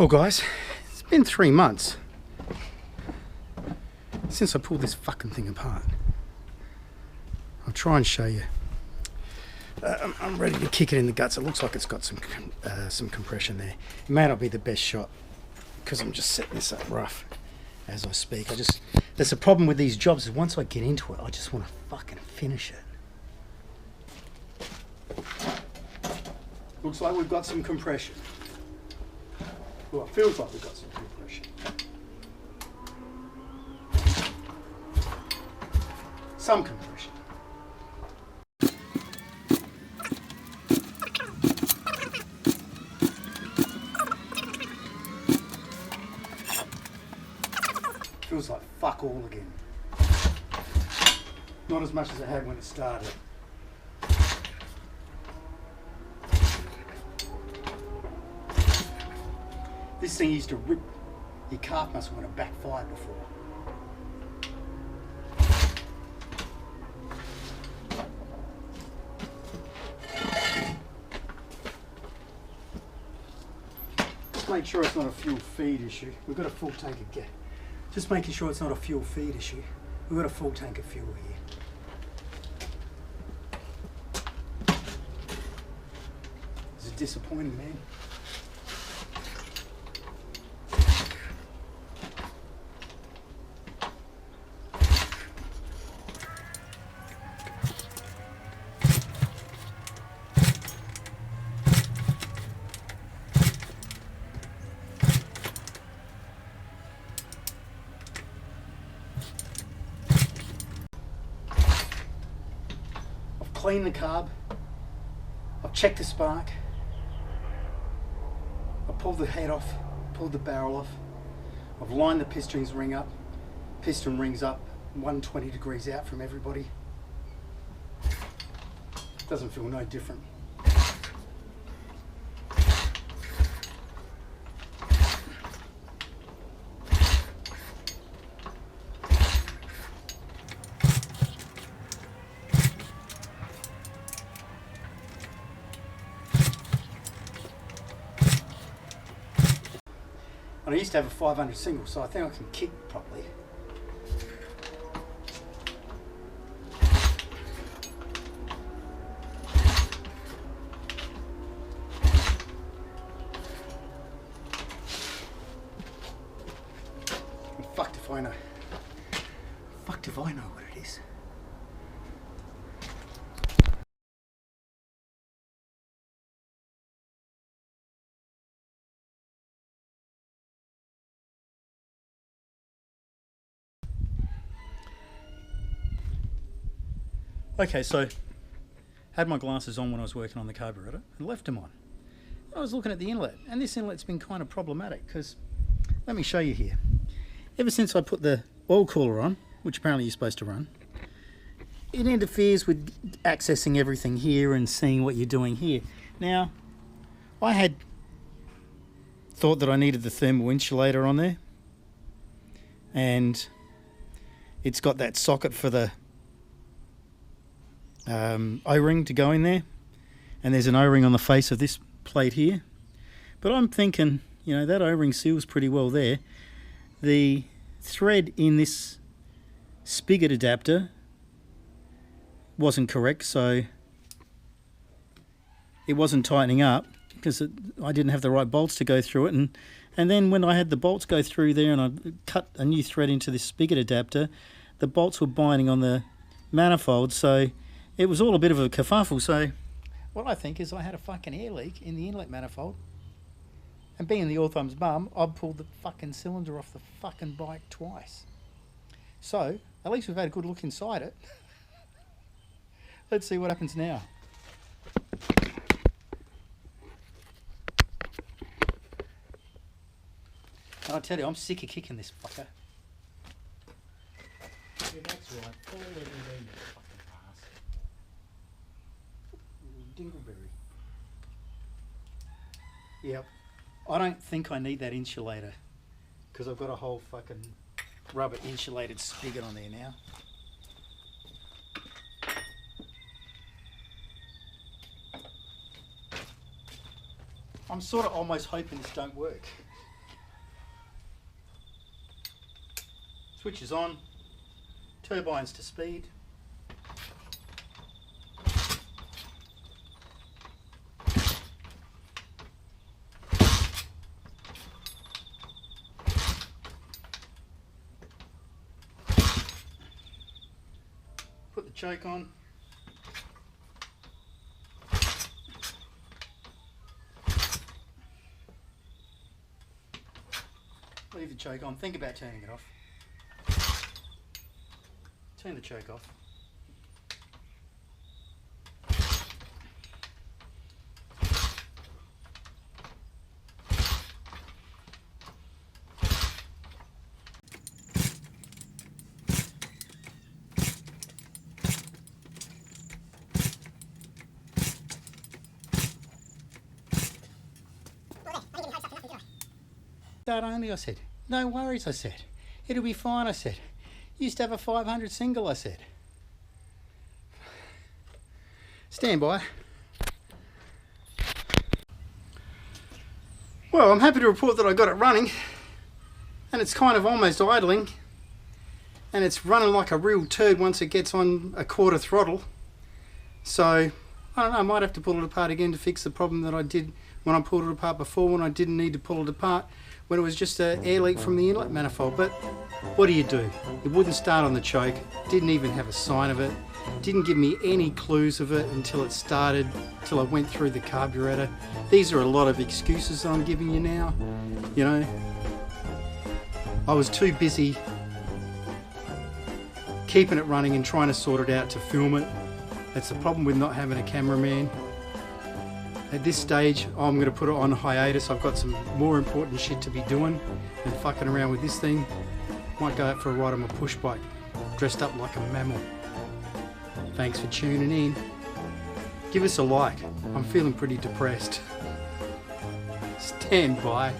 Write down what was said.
Well guys, it's been 3 months since I pulled this fucking thing apart. I'll try and show you. I'm ready to kick it in the guts. It looks like it's got some compression there. It may not be the best shot because I'm just setting this up rough as I speak. That's the problem with these jobs, is once I get into it, I just want to fucking finish it. Looks like we've got some compression. Well, it feels like we've got some compression. Some compression. Feels like fuck all again. Not as much as it had when it started. This thing used to rip. Your calf muscle when it backfired before. Just make sure it's not a fuel feed issue. We've got a full tank of gas. Just making sure it's not a fuel feed issue. We've got a full tank of fuel here. This is disappointing, man. Cleaned the carb, I've checked the spark, I pulled the head off, pulled the barrel off, I've lined the piston ring up, piston rings up 120 degrees out from everybody. Doesn't feel no different. I used to have a 500 single, so I think I can kick properly. And fucked if I know. Fucked if I know what it is. Okay, so had my glasses on when I was working on the carburetor and left them on. I was looking at the inlet, and this inlet's been kind of problematic because, let me show you here. Ever since I put the oil cooler on, which apparently you're supposed to run, it interferes with accessing everything here and seeing what you're doing here. Now, I had thought that I needed the thermal insulator on there, and it's got that socket for the O-ring to go in there, and there's an O-ring on the face of this plate here, but I'm thinking, you know, that O-ring seals pretty well there. The thread in this spigot adapter wasn't correct, so it wasn't tightening up because I didn't have the right bolts to go through it, and then when I had the bolts go through there and I cut a new thread into this spigot adapter, the bolts were binding on the manifold, so it was all a bit of a kerfuffle. So what I think is I had a fucking air leak in the inlet manifold, and being the all thumbs bum, I pulled the fucking cylinder off the fucking bike twice. So at least we've had a good look inside it. Let's see what happens now. And I tell you, I'm sick of kicking this fucker. Yeah, that's right. All over there, you fucking ass. Dingleberry. Yep. I don't think I need that insulator because I've got a whole fucking rubber insulated spigot on there now. I'm sort of almost hoping this don't work. Switch is on, turbines to speed. Put the choke on. Leave the choke on. Think about turning it off. Turn the choke off. Start only, I said. No worries, I said. It'll be fine, I said. Used to have a 500 single, I said. Stand by. Well, I'm happy to report that I got it running, and it's kind of almost idling, and it's running like a real turd once it gets on a quarter throttle. So, I don't know, I might have to pull it apart again to fix the problem that I did when I pulled it apart before, when I didn't need to pull it apart, when it was just an air leak from the inlet manifold. But what do? It wouldn't start on the choke, didn't even have a sign of it, didn't give me any clues of it until it started, till I went through the carburetor. These are a lot of excuses that I'm giving you now, you know. I was too busy keeping it running and trying to sort it out to film it. That's the problem with not having a cameraman. At this stage, I'm going to put it on hiatus. I've got some more important shit to be doing than fucking around with this thing. Might go out for a ride on my push bike, dressed up like a mammal. Thanks for tuning in. Give us a like. I'm feeling pretty depressed. Stand by.